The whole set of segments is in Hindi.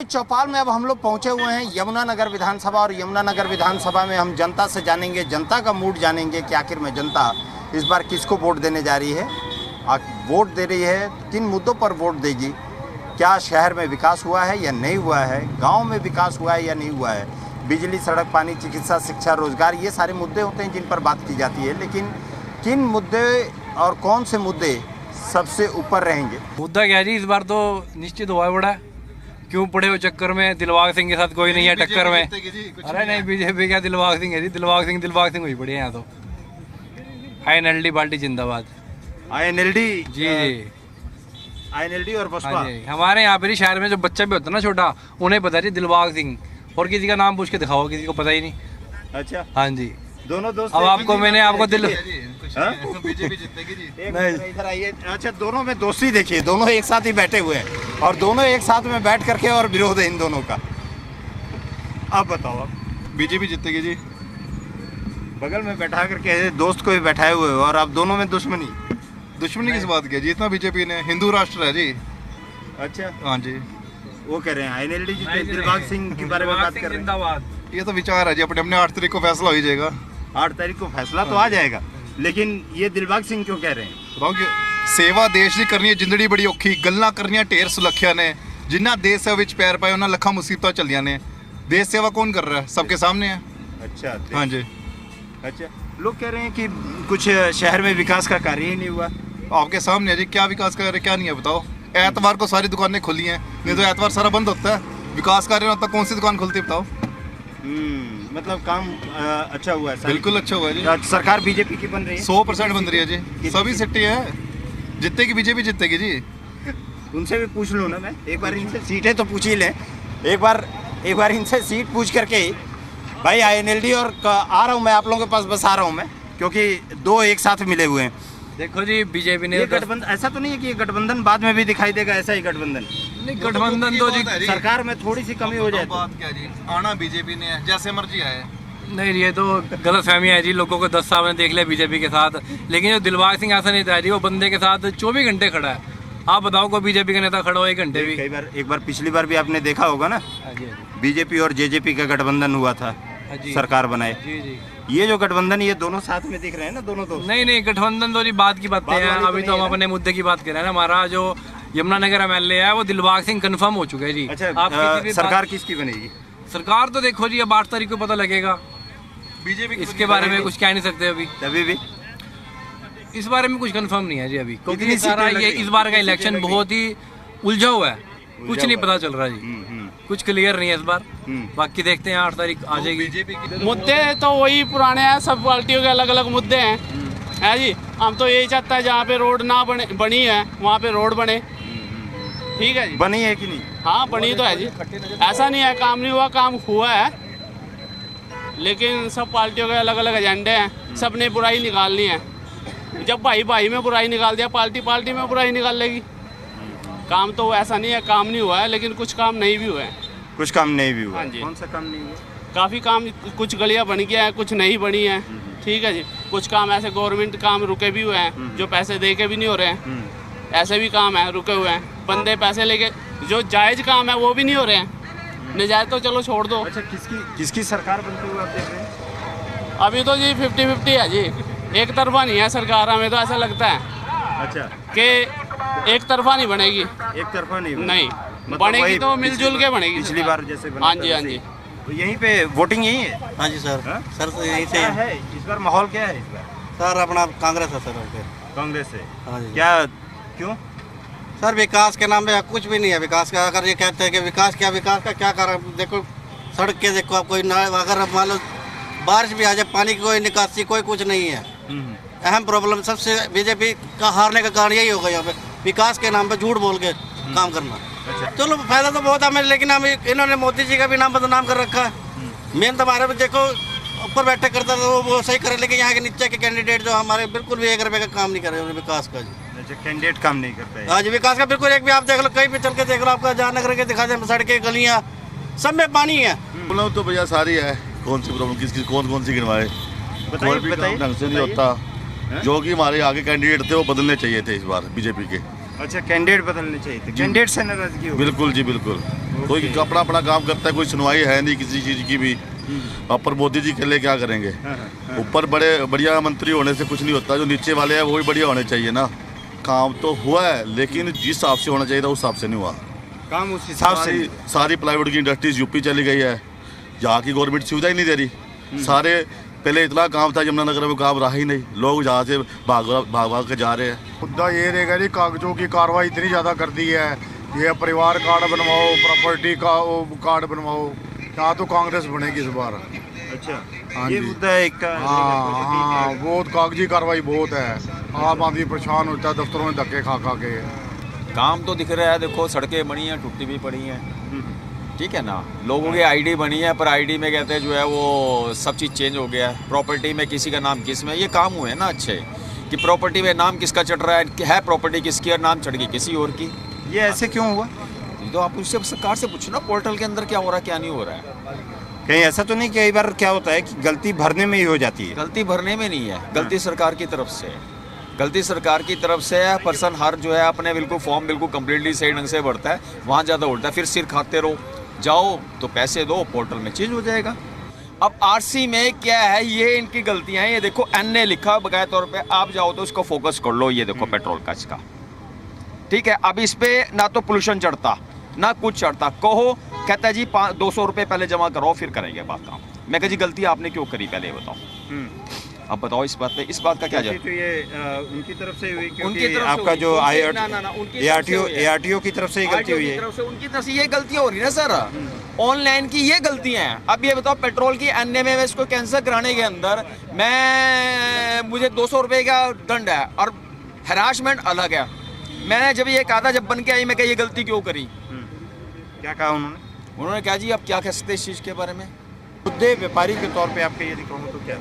चौपाल में अब हम लोग पहुंचे हुए हैं यमुनानगर विधानसभा, और यमुनानगर विधानसभा में हम जनता से जानेंगे, जनता का मूड जानेंगे कि आखिर में जनता इस बार किसको वोट देने जा रही है, वोट दे रही है, किन मुद्दों पर वोट देगी, क्या शहर में विकास हुआ है या नहीं हुआ है, गांव में विकास हुआ है या नहीं हुआ है, बिजली, सड़क, पानी, चिकित्सा, शिक्षा, रोजगार, ये सारे मुद्दे होते हैं जिन पर बात की जाती है। लेकिन किन मुद्दे और कौन से मुद्दे सबसे ऊपर रहेंगे? मुद्दा क्या जी, इस बार तो निश्चित हुआ बड़ा, क्यों पड़े हो चक्कर में, दिलबाग सिंह के साथ कोई नहीं है टक्कर में। अरे नहीं, बीजेपी क्या, दिलबाग सिंह है जी, दिलबाग सिंह हुई पड़ी है यहाँ तो। INLD पार्टी जिंदाबाद। INLD जी जी, INLD और बसपा। हमारे यहाँ पे शहर में जो बच्चा भी होता है ना छोटा, उन्हें पता है दिलबाग सिंह, और किसी का नाम पूछ के दिखाओ, किसी को पता ही नहीं। अच्छा, हाँ जी, दोनों दोस्त। अब आपको मैंने आपको बीजेपी जीतेगी जी। इधर आइए। अच्छा, दोनों में दोस्ती देखिए, दोनों एक साथ ही बैठे हुए हैं और दोनों एक साथ में बैठ करके और विरोध है इन दोनों का। आप बताओ। आप? बीजेपी जीतेगी जी। बगल में बैठा करके दोस्त को भी बैठाए हुए हो और आप दोनों में दुश्मनी। दुश्मनी किस बात की? जीतना बीजेपी ने, हिंदू राष्ट्र है जी। अच्छा, हाँ जी, वो कह रहे हैं INLD जीते, दिलबाग सिंह के बारे में बात कर रहे हैं। ये तो विचार है जी, अपने 8 तारीख को फैसला हो जाएगा। 8 तारीख को फैसला तो आ जाएगा, लेकिन ये दिलबाग सिंह क्यों कह रहे हैं? बताओ कि सेवा देश की करनी है, जिंदड़ी बड़ी औखी, गल्लां करनियां ढेर सुलखिया ने, जिन्ना देश सेवा विच पैर पाए उन्हें लखा मुसीबत चलिया ने। देश सेवा कौन कर रहा है? सबके सामने है। अच्छा, हाँ जी। अच्छा, लोग कह रहे हैं कि कुछ शहर में विकास का कार्य ही नहीं हुआ। आपके सामने है जी, क्या विकास कर रहे क्या नहीं है बताओ। एतवार को सारी दुकानें खुली हैं, नहीं तो एतवार सारा बंद होता है। विकास कार्य होता, कौन सी दुकान खुलती है बताओ। मतलब काम अच्छा हुआ है? बिल्कुल अच्छा हुआ है जी। सरकार बीजेपी की बन रही है? 100% बन रही है जी, सभी सिटी है। जीतेगी बीजेपी, जीतेगी जी। उनसे भी पूछ लूँ ना मैं एक बार, इनसे सीटें तो पूछ ही लें एक बार इनसे सीट पूछ करके। भाई INLD और आ रहा हूँ मैं, आप लोगों के पास बस आ रहा हूँ मैं, क्योंकि दो एक साथ मिले हुए हैं। देखो जी, बीजेपी ने गठबंधन, ऐसा तो नहीं है कि ये गठबंधन बाद में भी दिखाई देगा, ऐसा ही गठबंधन नहीं, गठबंधन तो जी सरकार में थोड़ी सी कमी हो जाए तो। बात क्या जी, आना बीजेपी ने है, जैसे मर्जी आए। नहीं, ये तो गलत फहमी है जी, लोगों को 10 साल में देख लिया बीजेपी के साथ, लेकिन जो दिलबाग सिंह ऐसा नहीं था जी, वो बंदे के साथ 24 घंटे खड़ा है। आप बताओ को बीजेपी का नेता खड़ा हो 1 घंटे भी? एक बार पिछली बार भी आपने देखा होगा ना, बीजेपी और JJP का गठबंधन हुआ था, सरकार बनाए। जी जी, ये जो गठबंधन, ये दोनों साथ में दिख रहे हैं ना, दोनों दोस्त। नहीं, गठबंधन तो जी बात की बातें हैं, अभी तो हम अपने मुद्दे की बात कर रहे हैं ना। हमारा जो यमुनानगर MLA है वो दिलबाग सिंह कंफर्म हो चुका है जी। अच्छा, सरकार किसकी बनेगी? सरकार तो देखो जी, अब 8 तारीख को पता लगेगा। बीजेपी इसके बारे में कुछ कह नहीं सकते अभी भी इस बारे में कुछ कंफर्म नहीं है जी अभी, क्योंकि सारा ये इस बार का इलेक्शन बहुत ही उलझा हुआ है, कुछ नहीं पता चल रहा जी, कुछ क्लियर नहीं है इस बार। बाकी देखते हैं, 8 तारीख आ जाएगी। मुद्दे तो वही पुराने हैं, सब पार्टियों के अलग अलग मुद्दे हैं, है जी। हम तो यही चाहते हैं जहाँ पे रोड ना बनी है वहाँ पे रोड बने, ठीक है जी। बनी है कि नहीं? हाँ, बनी तो है जी, ऐसा नहीं है काम नहीं हुआ, काम हुआ है, लेकिन सब पार्टियों के अलग अलग एजेंडे हैं, सब ने बुराई निकालनी है। जब भाई में बुराई निकाल दिया, पार्टी में बुराई निकाल लेगी। काम तो ऐसा नहीं है काम नहीं हुआ है, लेकिन कुछ काम नहीं भी हुए हैं। कुछ काम नहीं भी हुआ? हाँ जी। कौन सा काम नहीं हुआ? काफ़ी काम, कुछ गलियां बन गया है, कुछ नहीं बनी है, ठीक है जी। कुछ काम ऐसे गवर्नमेंट काम रुके भी हुए हैं, जो पैसे दे के भी नहीं हो रहे हैं, ऐसे भी काम है रुके हुए हैं। बंदे पैसे लेके, जो जायज़ काम है वो भी नहीं हो रहे हैं, नजायज़ तो चलो छोड़ दो। अच्छा, किसकी सरकार बनते हुए आप देख रहे हैं? अभी तो जी 50-50 है जी, एक तरफा नहीं है सरकार, हमें तो ऐसा लगता है। अच्छा, कि एक तरफा नहीं बनेगी। एक तरफा नहीं मतलब बनेगी तो मिलजुल के बनेगी, पिछली बार जैसे बना। हाँ जी, हाँ जी। तो यहीं पे वोटिंग यही है? हाँ जी सर। हा? सर तो यहीं से क्या है इस बार माहौल, क्या है इस बार? सर अपना कांग्रेस है सर। कांग्रेस है? हाँ जी। क्या, क्यों? सर विकास के नाम पे कुछ भी नहीं है। विकास का अगर ये कहते हैं कि विकास का क्या कर, देखो सड़क के, देखो आप कोई ना, अगर मान लो बारिश भी आ जाए, पानी की कोई निकासी कोई कुछ नहीं है। अहम प्रॉब्लम सबसे बीजेपी का हारने का कारण यही होगा, यहाँ पे विकास के नाम पे झूठ बोल के काम करना। अच्छा। चलो फायदा तो बहुत हमें, लेकिन हम इन्होंने मोदी जी का भी नाम बदनाम कर रखा है। मेन तो हमारे देखो ऊपर बैठे करता था वो सही करे, लेकिन यहाँ के नीचे के कैंडिडेट जो हमारे बिल्कुल भी 1 रुपये का काम नहीं कर रहे विकास का जी। अच्छा, कैंडिडेट काम नहीं करता है? हाँ जी, विकास का बिल्कुल एक भी आप देख लो, कहीं भी चल के देख लो, आपका जहानगर के दिखा दें, सड़कें गलियाँ सब में पानी है। प्रॉब्लम तो भैया सारी है, कौन सी प्रॉब्लम किसकी कौन सी गिनवाए, कोई भी काम ढंग से नहीं होता। जो कि हमारे आगे कैंडिडेट थे वो बदलने चाहिए थे इस बार बीजेपी के। अच्छा, कैंडिडेट बदलने चाहिए थे, कैंडिडेट से नाराजगी हो गई। बिल्कुल जी बिल्कुल। कोई अपना अपना काम करता है, कोई सुनवाई है नहीं किसी चीज़ की भी। ऊपर मोदी जी के लिए क्या करेंगे? ऊपर बड़े बढ़िया मंत्री होने से कुछ नहीं होता, जो नीचे वाले हैं वही बढ़िया होने चाहिए ना। काम तो हुआ है लेकिन जिस हिसाब से होना चाहिए था उस हिसाब से नहीं हुआ काम, उस हिसाब से। सारी प्लाईवुड की इंडस्ट्रीज यूपी चली गई है, यहाँ की गवर्नमेंट सुविधा ही नहीं दे रही। सारे पहले इतना काम था यमुनानगर में, काम रहा ही नहीं, लोग जहाँ से भाग भाग के जा रहे हैं। मुद्दा ये रहेगा जी, कागजों की कार्रवाई इतनी ज़्यादा कर दी है, ये परिवार कार्ड बनवाओ, प्रॉपर्टी का वो कार्ड बनवाओ, यहाँ तो कांग्रेस बनेगी इस बार। अच्छा, हाँ ये जी। मुद्दा एक का हाँ, बहुत कागजी कार्रवाई बहुत है। आम आदमी परेशान होता है दफ्तरों में धक्के खा खा के। काम तो दिख रहा है, देखो सड़कें बनी हैं, टूटी भी पड़ी हैं, ठीक है ना। लोगों की आईडी बनी है, पर आईडी में कहते हैं जो है वो सब चीज़ चेंज हो गया है। प्रॉपर्टी में किसी का नाम किस में, ये काम हुए ना अच्छे कि प्रॉपर्टी में नाम किसका चढ़ रहा है प्रॉपर्टी किसकी और नाम चढ़ गई किसी और की। ये ऐसे क्यों हुआ? ये तो आप उससे सरकार से पूछो ना, पोर्टल के अंदर क्या हो रहा है क्या नहीं हो रहा है। कहीं ऐसा तो नहीं, कई बार क्या होता है कि गलती भरने में ही हो जाती है? गलती भरने में नहीं है, गलती सरकार की तरफ से है। गलती सरकार की तरफ से है। पर्सन हर जो है अपने बिल्कुल फॉर्म बिल्कुल कम्प्लीटली सही ढंग से भरता है, वहाँ ज़्यादा उल्टा है, फिर सिर खाते रहो, जाओ तो पैसे दो, पोर्टल में चेंज हो जाएगा। अब आरसी में क्या है, ये इनकी गलतियां हैं। ये देखो एनए लिखा बकाया तौर पे, आप जाओ तो इसको फोकस कर लो, ये देखो पेट्रोल का इसका, ठीक है। अब इस पे ना तो पोल्यूशन चढ़ता ना कुछ चढ़ता, कहो कहता है जी 200 रुपये पहले जमा कराओ फिर करेंगे बात काम। मैं कहा जी गलती आपने क्यों करी पहले ये बताओ। अब बताओ इस बात पे, इस बात का क्या गलती जवाब? तो ये उनकी तरफ से हुई, क्योंकि उनकी तरफ से आपका हुई। जो उनकी तरफ से हुई है। ARTO की तरफ से ही गलती हुई है। उनकी तरफ से ये गलतियां हो रही है ना सर, ऑनलाइन की ये गलतियां हैं। अब ये बताओ पेट्रोल की एनए में इसको कैंसिल कराने के अंदर मुझे 200 रुपये का दंड है और हरासमेंट अलग है। मैंने जब ये कहा था, जब बन के आई, मैं कहा ये गलती क्यों करी। क्या कहा उन्होंने? उन्होंने कहा जी आप क्या कह सकते हैं इस चीज़ के बारे में। मुद्दे व्यापारी के तौर पे आपके यदि कहूँ तो क्या?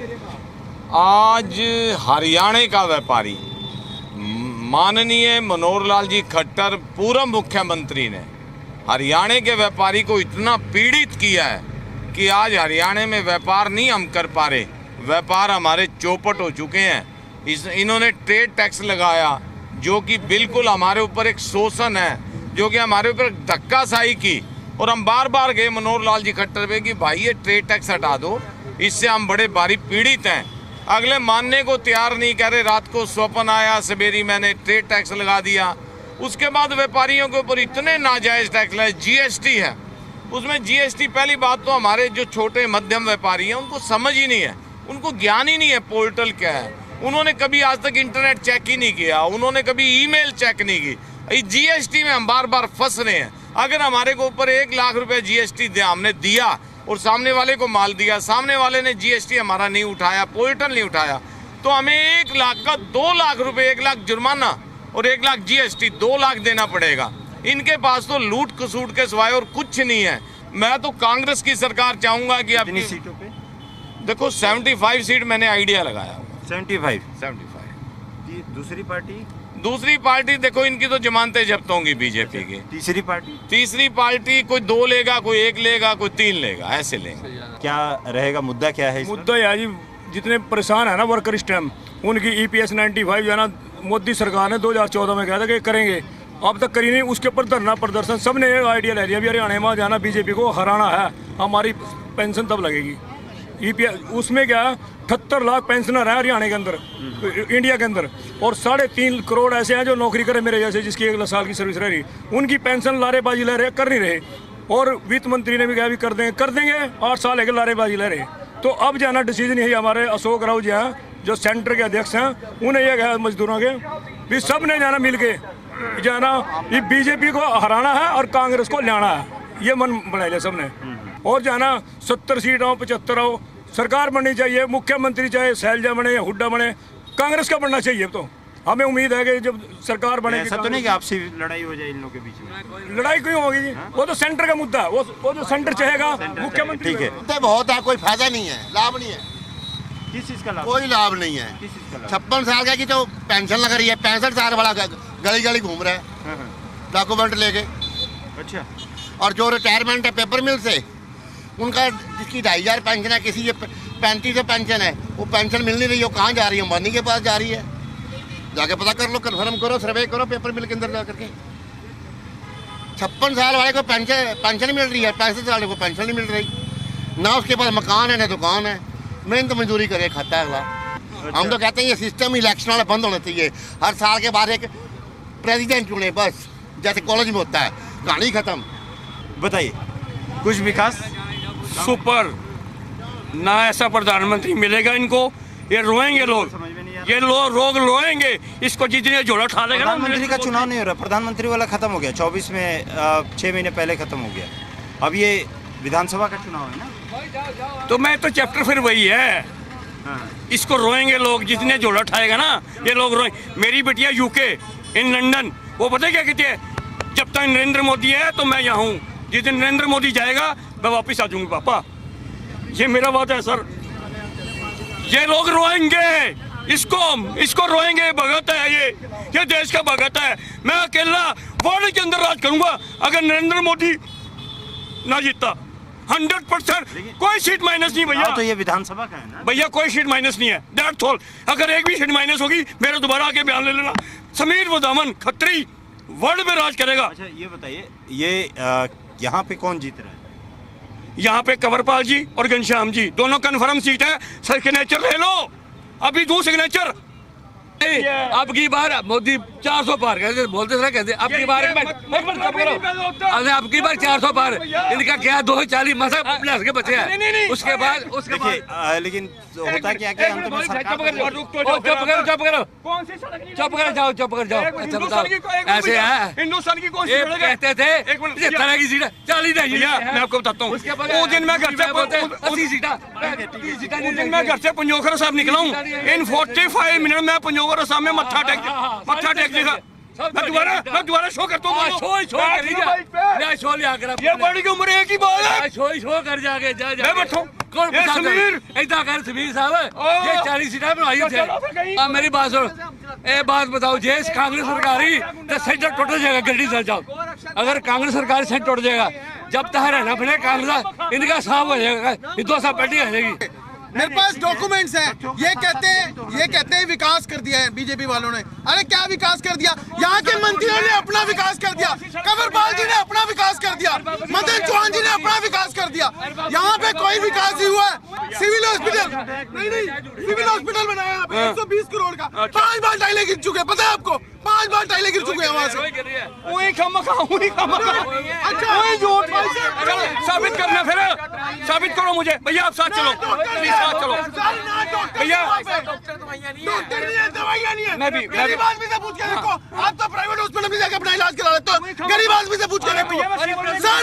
आज हरियाणा का व्यापारी माननीय मनोहर लाल जी खट्टर पूर्व मुख्यमंत्री ने हरियाणा के व्यापारी को इतना पीड़ित किया है कि आज हरियाणा में व्यापार नहीं हम कर पा रहे, व्यापार हमारे चौपट हो चुके हैं। इन्होंने ट्रेड टैक्स लगाया जो कि बिल्कुल हमारे ऊपर एक शोषण है, जो कि हमारे ऊपर धक्काशाही की। और हम बार बार गए मनोहर लाल जी खट्टर पे कि भाई ये ट्रेड टैक्स हटा दो, इससे हम बड़े भारी पीड़ित हैं। अगले मानने को तैयार नहीं, कह रहे रात को स्वप्न आया सवेरी मैंने ट्रेड टैक्स लगा दिया। उसके बाद व्यापारियों के ऊपर इतने नाजायज टैक्स लगे, जीएसटी है उसमें जीएसटी। पहली बात तो हमारे जो छोटे मध्यम व्यापारी हैं उनको समझ ही नहीं है, उनको ज्ञान ही नहीं है पोर्टल क्या है। उन्होंने कभी आज तक इंटरनेट चेक ही नहीं किया, उन्होंने कभी ईमेल चेक नहीं की। इस जीएसटी में हम बार बार फंस रहे हैं। अगर हमारे को ऊपर 1 लाख रुपए जीएसटी हमने दिया और सामने वाले को माल दिया, सामने वाले ने जीएसटी हमारा नहीं उठाया, पोर्टल नहीं उठाया, तो हमें 1 लाख का 2 लाख रुपए, 1 लाख जुर्माना और 1 लाख जीएसटी, 2 लाख देना पड़ेगा। इनके पास तो लूट खसूट के सिवाय और कुछ नहीं है। मैं तो कांग्रेस की सरकार चाहूंगा कि कितनी अपनी सीटों पे? देखो 75 सीट मैंने आइडिया लगाया। 75। 75। दूसरी पार्टी देखो इनकी तो जमानतें जब्त होंगी बीजेपी की। तीसरी पार्टी कोई 2 लेगा, कोई 1 लेगा, कोई 3 लेगा, ऐसे लेंगे। क्या रहेगा, मुद्दा क्या है? मुद्दा यह है जी, जितने परेशान है ना वर्कर इस टाइम, उनकी EPS 95 जो है ना, मोदी सरकार ने 2014 में कहा था कि करेंगे, अब तक करी नहीं। उसके ऊपर धरना प्रदर्शन सबने एक आइडिया ले लिया, हरियाणा में जाना, बीजेपी को हराना है, हमारी पेंशन तब लगेगी। EPS उसमें क्या 78 लाख पेंशनर है हरियाणा के अंदर, इंडिया के अंदर, और 3.5 करोड़ ऐसे हैं जो नौकरी करे मेरे जैसे, जिसकी 1 साल की सर्विस रह रही, उनकी पेंशन लारेबाजी ले रहे, कर नहीं रहे। और वित्त मंत्री ने भी कहा भी कर देंगे 8 साल है कि लारेबाजी ले रहे। तो अब जाना डिसीजन यही, हमारे अशोक राव जी हैं जो सेंटर के अध्यक्ष हैं, उन्हें यह कहा मजदूरों के भी सब ने जाना मिल के जाना, ये बीजेपी को हराना है और कांग्रेस को लाना है, ये मन बना लिया सबने। और जाना 70 सीट हो 75 हो, सरकार बननी चाहिए, मुख्यमंत्री चाहे शैलजा बने या हुड्डा बने, कांग्रेस का बनना चाहिए। तो हमें उम्मीद है कि जब सरकार बनेगी, ऐसा तो नहीं कि आपसी लड़ाई हो जाए इन लोगों के बीच में? लड़ाई क्यों होगी जी, वो तो सेंटर का मुद्दा है, वो जो सेंटर चाहेगा मुख्यमंत्री। ठीक है, मुद्दे बहुत है, कोई फायदा नहीं है, लाभ नहीं है, किस चीज़ का लाभ? कोई लाभ नहीं है। किस चीज़ का लाभ? 56 साल का की तो पेंशन लग रही है, 65 साल वाला गली गली घूम रहा है डॉक्यूमेंट लेके। अच्छा। और जो रिटायरमेंट है पेपर मिल से, उनका जिसकी 2,500 पेंशन है, किसी ये 3500 पेंशन है, वो पेंशन मिल नहीं रही, वो कहाँ जा रही है? अंबानी के पास जा रही है। जाके पता कर लो, कन्फर्म करो, सर्वे करो पेपर मिल के अंदर जा करके। 56 साल वाले को पेंशन मिल रही है, 65 साल वाले को पेंशन नहीं मिल रही, ना उसके पास मकान है ना दुकान है, मेहनत मजदूरी करे खाता है अगला। हम तो कहते हैं ये सिस्टम इलेक्शन वाला बंद होना चाहिए, हर साल के बाद एक प्रेसिडेंट चुने बस, जैसे कॉलेज में होता है, कहानी खत्म। बताइए कुछ विकास। सुपर ना ऐसा प्रधानमंत्री मिलेगा इनको, ये रोएंगे लोग, ये लोग रोएंगे इसको जितने जोड़ा उठा लेगा। प्रधानमंत्री का चुनाव नहीं हो रहा, प्रधानमंत्री वाला खत्म हो गया 24 में, 6 महीने पहले खत्म हो गया। अब ये विधानसभा का चुनाव है ना, तो मैं तो चैप्टर फिर वही है। इसको रोएंगे लोग, जितने जोड़ा उठाएगा ना ये लोग रोए। मेरी बेटिया यूके इन लंदन, वो पता क्या कहती है, जब तक नरेंद्र मोदी है तो मैं यहाँ हूँ, जिस दिन नरेंद्र मोदी जाएगा मैं वापस आ जाऊंगी पापा, ये मेरा बात है सर। ये लोग रोएंगे, इसको रोएंगे, भगत है ये देश का भगत है। मैं अकेला वर्ल्ड के अंदर राज करूंगा अगर नरेंद्र मोदी ना जीता। 100% कोई सीट माइनस नहीं भैया। तो ये विधानसभा का है ना भैया, कोई सीट माइनस नहीं है, दैट्स ऑल। अगर एक भी सीट माइनस होगी मेरा दोबारा आके बयान ले लेना। समीर वदामन खत्री वर्ल्ड में राज करेगा। अच्छा ये बताइए, ये यहाँ पे कौन जीत रहा है? यहाँ पे कंवरपाल जी और घनश्याम जी दोनों कन्फर्म सीट है। सिग्नेचर ले लो, अभी दो सिग्नेचर। अब की बार मोदी 400 पार कहते बोलते थे, कहते अब की बार अरे अब की बार 400 पार, इनका क्या 240 मसा प्लस के बचे हैं। उसके बाद लेकिन होता क्या कि अंत में चुप कर जाओ। अच्छा बताओ, ऐसे है हिंदुस्तान की कौन सी कहते थे 75 की सीट 40 नहीं, मैं आपको बताता हूँ। उस दिन मैं घर से 80 सीटा, मैं घर से पंजोखर साहब निकला हूँ, इन 45 मिनट में पंजोखर साहब में मत्था टेक दिखा। मैं दोबारा शो करता हूँ। शो लिया कर, ये बड़ी की उम्र एक ही बात है। शो कर जाके जा मैं बैठूं। कौन ये समीर ऐसा कर समीर साहब, ये 40 सीटा बनवाई थे। अब मेरी बात सुन, ए बात बताओ, जे कांग्रेस सरकार ही तो सेंटर टूट जाएगा, गड्डी से जाओ। अगर कांग्रेस सरकार सेंटर टूट जाएगा, जब तक रहना बने कांग्रेस, इनका साफ हो जाएगा, दो साल पार्टी आ जाएगी। मेरे पास डॉक्यूमेंट्स हैं, ये कहते हैं विकास कर दिया है बीजेपी वालों ने। अरे क्या विकास कर दिया? यहाँ के मंत्रियों ने अपना विकास कर दिया, कंवरपाल जी ने अपना विकास कर दिया, मदन चौहान जी ने अपना विकास कर दिया। यहाँ पे कोई विकास नहीं हुआ है। सिविल हॉस्पिटल बनाया यहाँ पे 120 करोड़ का, 5 बार टाइलें गिर चुके हैं, पता है आपको? 5 बार टाइलें गिर चुके हैं वहाँ से। साबित करना, फिर साबित करो मुझे भैया, आप साथ चलो, साथ चलो भैया। डॉक्टर नहीं है, दवाइयाँ नहीं है। मैं भी गरीब आदमी से पूछ के देखो, आप तो प्राइवेट हॉस्पिटल में जाके अपना इलाज करा लेते हो, गरीब आदमी से पूछ के देखो। सर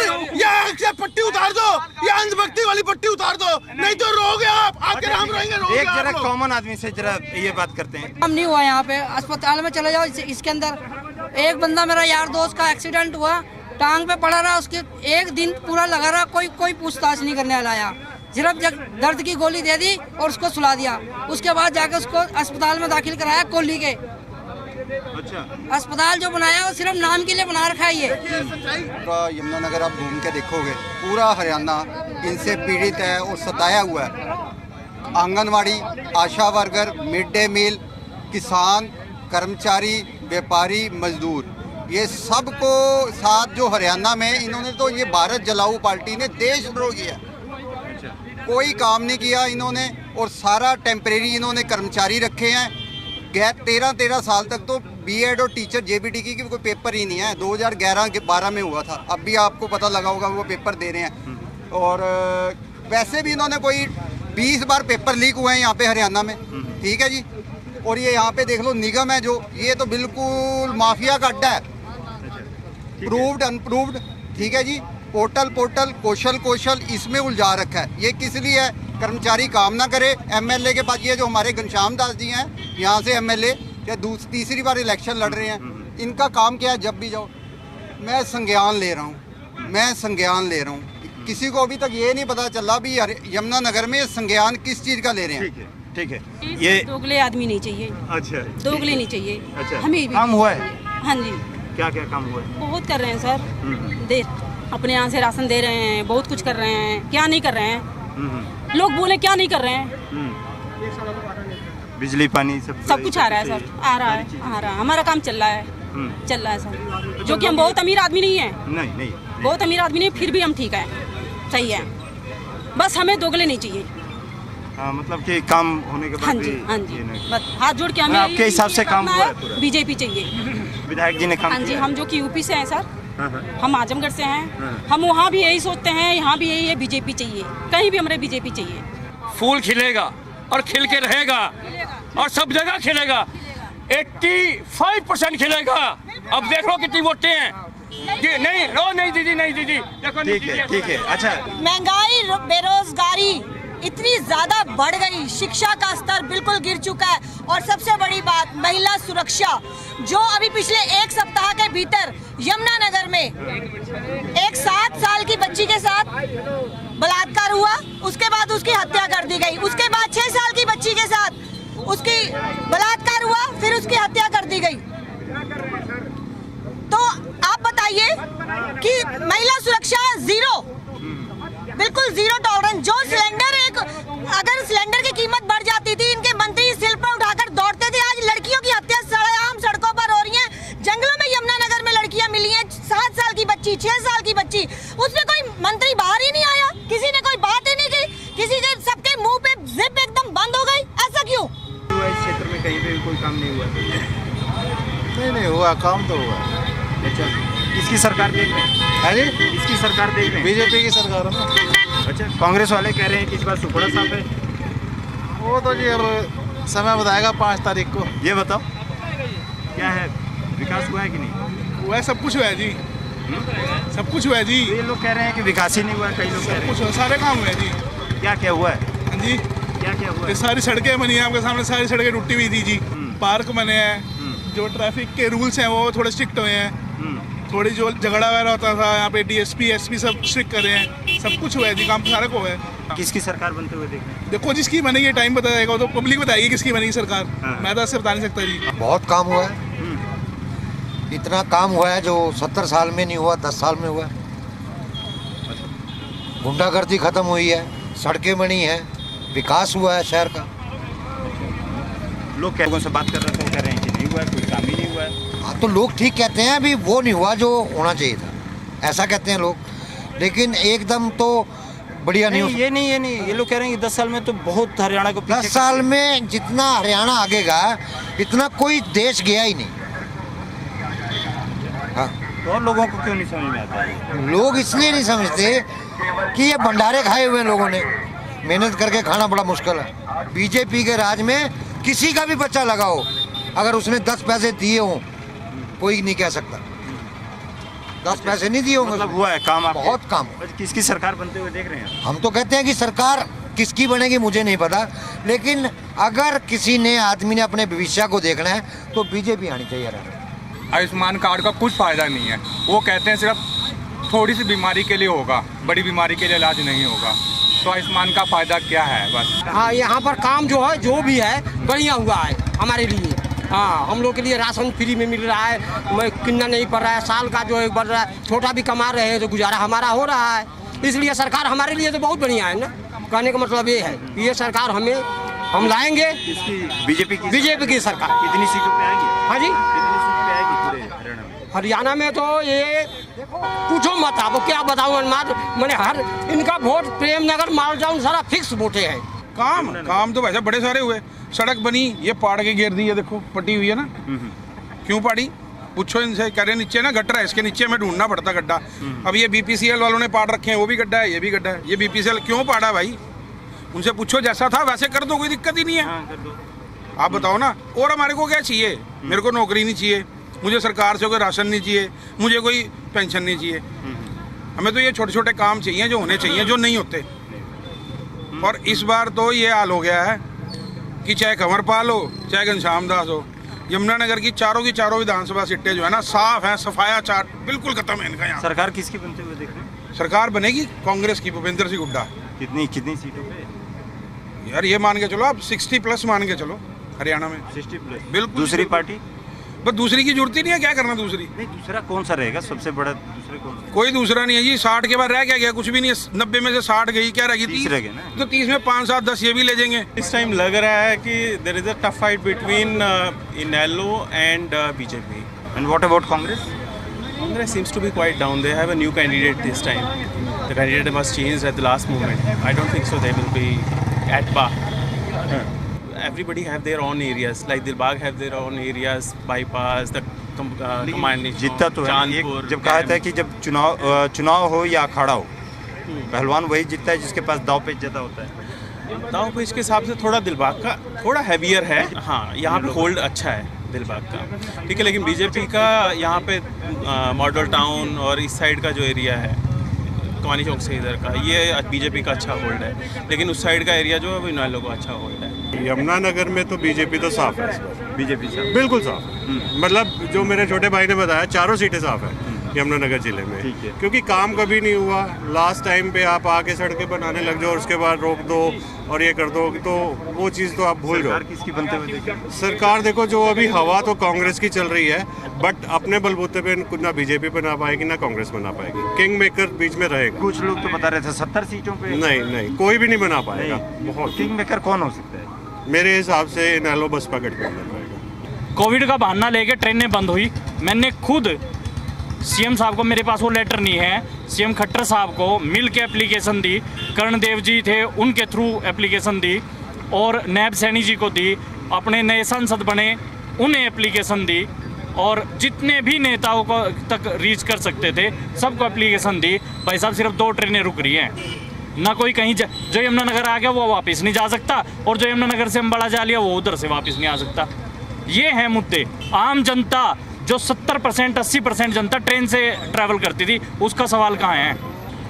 ये पट्टी उतार दो, ये अंधभक्ति वाली पट्टी उतार दो, नहीं तो रोगे आप, आके हम रहेंगे। एक जरा कॉमन आदमी से जरा ये बात करते हैं। हम नहीं हुआ यहाँ पे, अस्पताल में चले जाओ, इसके अंदर एक बंदा मेरा यार दोस्त का एक्सीडेंट हुआ, टांग पे पड़ा रहा, उसके एक दिन पूरा लगा रहा, कोई पूछताछ नहीं करने वाला आया। सिर्फ दर्द की गोली दे दी और उसको सुला दिया। उसके बाद जाके उसको अस्पताल में दाखिल कराया, कोहली के अस्पताल जो बनाया वो सिर्फ नाम के लिए बना रखा है। ये यमुनानगर आप घूम के देखोगे, पूरा हरियाणा इनसे पीड़ित है और सताया हुआ है। आंगनवाड़ी, आशा वर्कर, मिड डे मील, किसान, कर्मचारी, व्यापारी, मजदूर, ये सबको साथ जो हरियाणा में इन्होंने तो ये भारत जलाऊ पार्टी ने देशद्रोह किया, कोई काम नहीं किया इन्होंने। और सारा टेम्परेरी इन्होंने कर्मचारी रखे हैं। 13 साल तक तो बीएड और टीचर जेबीटी की कोई पेपर ही नहीं है। 2011-12 में हुआ था, अब भी आपको पता लगा होगा वो पेपर दे रहे हैं। और वैसे भी इन्होंने कोई 20 बार पेपर लीक हुए हैं यहाँ पे हरियाणा में, ठीक है जी। और ये यहाँ पे देख लो निगम है जो, ये तो बिल्कुल माफिया का अड्डा है, प्रूव्ड अनप्रूव्ड, ठीक है जी। पोर्टल कौशल इसमें उलझा रखा है। ये किस लिए है? कर्मचारी काम ना करे। एमएलए के पास ये जो हमारे घनश्याम दास जी हैं यहाँ से एमएलए, या तीसरी बार इलेक्शन लड़ रहे हैं, इनका काम क्या है? जब भी जाओ मैं संज्ञान ले रहा हूँ, किसी को अभी तक ये नहीं पता चला भी यमुनानगर में संज्ञान किस चीज़ का ले रहे हैं। ठीक है, ये दोगले आदमी नहीं चाहिए। अच्छा, दोगले नहीं चाहिए। अच्छा, हमें भी काम हुआ है? हाँ जी, क्या काम हुआ है? बहुत कर रहे हैं सर, अपने यहाँ से राशन दे रहे हैं, बहुत कुछ कर रहे हैं। क्या नहीं कर रहे हैं? लोग बोले क्या नहीं कर रहे हैं? बिजली पानी सब कुछ आ रहा है सर, आ रहा है, हमारा काम चल रहा है सर। जो कि हम बहुत अमीर आदमी नहीं है, नहीं बहुत अमीर आदमी नहीं, फिर भी हम ठीक है, सही है। बस हमें दोगले नहीं चाहिए। हाँ, मतलब कि काम होने के बाद हाँ जी, हाँ जी, बस हाथ जोड़ के हमें आपके हिसाब से काम हुआ है पूरा? बीजेपी चाहिए। विधायक जी ने काम हाँ जी, हम जो कि यूपी से हैं सर, हाँ। हम आजमगढ़ से हैं, हम वहाँ भी यही सोचते हैं, यहाँ भी यही है, बीजेपी चाहिए, कहीं भी हमें बीजेपी चाहिए। फूल खिलेगा और खिल के रहेगा और सब जगह खिलेगा, 85% खिलेगा। अब देख लो कितनी वोटें हैं। नहीं दीदी देखो, ठीक है। अच्छा, महंगाई, बेरोजगारी इतनी ज्यादा बढ़ गई, शिक्षा का स्तर बिल्कुल गिर चुका है, और सबसे बड़ी बात महिला सुरक्षा, जो अभी पिछले एक सप्ताह के भीतर यमुनानगर में एक 7 साल की बच्ची के साथ बलात्कार हुआ, उसके बाद उसकी हत्या कर दी गई, उसके बाद 6 साल की बच्ची के साथ उसकी बलात्कार हुआ, फिर उसकी हत्या कर दी गई। तो आप बताइए कि महिला सुरक्षा ज़ीरो, बिल्कुल ज़ीरो टॉलरेंस। जो सिलेंडर अगर सिलेंडर की कीमत बढ़ जाती थी, इनके मंत्री सिर पर उठाकर दौड़ते थे। आज लड़कियों की हत्या सरेआम सड़कों पर हो रही है। जंगलों में यमुनानगर में लड़कियां मिली हैं, 7 साल की बच्ची, 6 साल की बच्ची, उसमें कोई मंत्री बाहर ही नहीं आया, किसी ने कोई बात ही नहीं की, किसी के सबके मुंह पे जिप एकदम बंद हो गई। ऐसा क्यों? इस क्षेत्र में कहीं भी कोई काम नहीं हुआ? नहीं हुआ, काम तो हुआ। अच्छा, इसकी सरकार देख रहे हैं? इसकी सरकार देख रहे हैं? बीजेपी की सरकार है ना। अच्छा, कांग्रेस वाले कह रहे हैं कि इस बार सुपड़ा साफ है। वो तो जी अब समय बताएगा 5 तारीख को। ये बताओ क्या है, विकास हुआ है कि नहीं? हुआ है, सब कुछ हुआ है जी, सब कुछ हुआ है जी। ये लोग कह रहे हैं कि विकास ही नहीं हुआ है, कई लोग कह रहे हैं सारे काम हुए हैं जी। क्या हुआ है? हाँ जी, क्या हुआ है? ये सारी सड़कें बनी हैं आपके सामने, सारी सड़कें टूटी हुई थी जी, पार्क बने हैं, जो ट्रैफिक के रूल्स हैं वो थोड़े स्ट्रिक्ट हुए हैं, थोड़ी जो झगड़ा वगैरह होता था यहाँ पे डीएसपी एसपी सब स्ट्रिक्ट कर रहे हैं, सब कुछ हुआ है जी, काम सारे को हुआ है। किसकी सरकार बनते हुए देख रहे हैं? देखो जिसकी बनेगी टाइम बताएगा, तो पब्लिक बताएगी किसकी बनेगी सरकार, मैं तो ऐसे बता नहीं सकता जी। बहुत काम हुआ है, इतना काम हुआ है जो 70 साल में नहीं हुआ, 10 साल में हुआ है। गुंडागर्दी खत्म हुई है, सड़कें बनी हैं, विकास हुआ है शहर का। लोगों से बात कर रहे थे, कह रहे हैं कि नहीं हुआ है, कोई काम ही नहीं हुआ है। हाँ, तो लोग ठीक कहते हैं, अभी वो नहीं हुआ जो होना चाहिए था, ऐसा कहते हैं लोग, लेकिन एकदम तो बढ़िया नहीं, ये नहीं, ये लोग कह रहे हैं कि 10 साल में तो बहुत हरियाणा को 10 साल में जितना हरियाणा आगे गया, इतना कोई देश गया ही नहीं। हाँ, तो और लोगों को क्यों नहीं समझ में आता है? लोग इसलिए नहीं समझते कि ये भंडारे खाए हुए लोगों ने, मेहनत करके खाना बड़ा मुश्किल है। बीजेपी के राज में किसी का भी बच्चा लगाओ, अगर उसने 10 पैसे दिए हों, कोई नहीं कह सकता 10 पैसे नहीं दिए होंगे। मतलब हुआ है काम, बहुत काम। किसकी सरकार बनते हुए देख रहे हैं? हम तो कहते हैं कि सरकार किसकी बनेगी मुझे नहीं पता, लेकिन अगर किसी ने आदमी ने अपने भविष्य को देखना है तो बीजेपी आनी चाहिए। आयुष्मान कार्ड का कुछ फायदा नहीं है, वो कहते हैं सिर्फ थोड़ी सी बीमारी के लिए होगा, बड़ी बीमारी के लिए इलाज नहीं होगा, तो आयुष्मान का फायदा क्या है बस। हाँ, यहाँ पर काम जो है, जो भी है बढ़िया हुआ है हमारे लिए। हाँ, हम लोग के लिए राशन फ्री में मिल रहा है, कितना नहीं पड़ रहा है, साल का जो बढ़ रहा है, छोटा भी कमा रहे हैं तो गुजारा हमारा हो रहा है, इसलिए सरकार हमारे लिए तो बहुत बढ़िया है ना। कहने का मतलब ये है कि ये सरकार हम लाएंगे, बीजेपी की सरकार। कितनी सीटों पे आएगी? हाँ जी, कितनी सीट पे आएगी पूरे हरियाणा में? हरियाणा में तो ये पूछो मत, आपको क्या बताऊँ, मैंने हर इनका वोट प्रेमनगर मालजाउन सारा फिक्स वोटे है। काम तो वैसे बड़े सारे हुए, सड़क बनी, ये पाड़ के घेर दी है, देखो पट्टी हुई है ना, क्यों पाड़ी पूछो इनसे, कह रहे नीचे ना गड्ढा है, इसके नीचे में ढूंढना पड़ता गड्ढा। अब ये बीपीसीएल वालों ने पाड़ रखे हैं, वो भी गड्ढा है, ये भी गड्ढा है। ये बीपीसीएल क्यों पाड़ा भाई, उनसे पूछो, जैसा था वैसे कर दो, कोई दिक्कत ही नहीं है। आप बताओ ना। और हमारे को क्या चाहिए? मेरे को नौकरी नहीं चाहिए, मुझे सरकार से कोई राशन नहीं चाहिए, मुझे कोई पेंशन नहीं चाहिए, हमें तो ये छोटे छोटे काम चाहिए जो होने चाहिए, जो नहीं होते। और इस बार तो ये हाल हो गया है कि चाहे कंवरपाल हो, चाहे घनश्याम दास हो, यमुनानगर की चारों विधानसभा सीटें जो है ना साफ हैं, सफाया चाट बिल्कुल खत्म है इनका। यहाँ सरकार किसकी बनते हुए देख रहे हैं? सरकार बनेगी कांग्रेस की, भूपेंद्र सिंह हुड्डा। कितनी सीटों पे? यार ये मान के चलो आप 60+ मान के चलो हरियाणा में, 60+। बिल्कुल। दूसरी पार्टी बस दूसरी की जरूरत ही नहीं है, क्या करना दूसरी। नहीं, दूसरा कौन सा रहेगा सबसे बड़ा? दूसरे कौन सा? कोई दूसरा नहीं है जी। 60 के बाद रह क्या गया? कुछ भी नहीं है। 90 में से 60 गई, क्या रह गई? 30 रह गए ना। तो 30 में 5, 7, 10 ये भी ले जाएंगे। इस टाइम लग रहा है कि there is a tough fight between INLD and BJP. And what about Congress? Congress seems to be quite down. They have a new candidate this time. The candidate was changed at the last moment. I don't think so they will be at par. Everybody have their own areas. Like Dilbag have their own areas, bypass, the command. जीतता तो है। एक जब कहा था कि जब चुनाव हो या अखाड़ा हो, पहलवान वही जीतता है जिसके पास दाव पेच ज़्यादा होता है। दाव पेच के हिसाब से थोड़ा दिलबाग का थोड़ा हैवियर है। हाँ, यहाँ पे होल्ड अच्छा है दिलबाग का, ठीक है। लेकिन बीजेपी का यहाँ पे मॉडल टाउन और इस साइड का जो एरिया है कमानी चौक से इधर का, ये बीजेपी का अच्छा होल्ड है। लेकिन उस साइड का एरिया जो है वो इनेलो का अच्छा होल्ड है। यमुनानगर में तो बीजेपी तो साफ है, बीजेपी साफ, बिल्कुल साफ। मतलब जो मेरे छोटे भाई ने बताया, चारों सीटें साफ है यमुनानगर जिले में, क्योंकि काम कभी नहीं हुआ। लास्ट टाइम पे आप आके सड़कें बनाने लग जाओ और उसके बाद रोक दो और ये कर दो, तो वो चीज़ तो आप भूल जाओ। सरकार किसकी बनते हुए देखें? सरकार देखो, जो अभी हवा तो कांग्रेस की चल रही है, बट अपने बलबूते पे ना बीजेपी बना पाएगी ना कांग्रेस बना पाएगी। किंग मेकर बीच में रहेगा। कुछ लोग तो बता रहे थे 70 सीटों पे। नहीं, कोई भी नहीं बना पाएगा। बहुत किंग मेकर कौन हो सकता है? मेरे हिसाब से इनेलो बसपा गठबंधन रहेगा। कोविड का बहाना लेके ट्रेनें बंद हुई। मैंने खुद सीएम साहब को, मेरे पास वो लेटर नहीं है, सीएम खट्टर साहब को मिल के एप्लीकेशन दी, कर्णदेव जी थे उनके थ्रू एप्लीकेशन दी, और नैब सैनी जी को दी, अपने नए सांसद बने उन्हें एप्लीकेशन दी, और जितने भी नेताओं को तक रीच कर सकते थे सबको एप्लीकेशन दी। भाई साहब, सिर्फ 2 ट्रेनें रुक रही हैं, ना कोई कहीं जो यमुनानगर आ गया वो वापस नहीं जा सकता, और जो यमुनानगर से अम्बाला जा लिया वो उधर से वापस नहीं आ सकता। ये हैं मुद्दे। आम जनता जो 70% 80% जनता ट्रेन से ट्रैवल करती थी, उसका सवाल कहाँ है?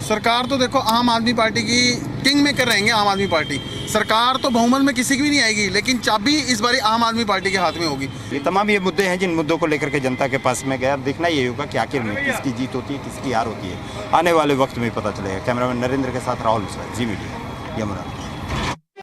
सरकार तो देखो आम आदमी पार्टी की किंग मेकर रहेंगे। आम आदमी पार्टी सरकार तो बहुमत में किसी की भी नहीं आएगी, लेकिन चाबी इस बार आम आदमी पार्टी के हाथ में होगी। ये तमाम ये मुद्दे हैं जिन मुद्दों को लेकर के जनता के पास में गया। देखना ये होगा कि आखिर में किसकी जीत होती है, किसकी हार होती है। आने वाले वक्त में पता चलेगा। कैमरामैन नरेंद्र के साथ राहुल, जी मीडिया, यमुना।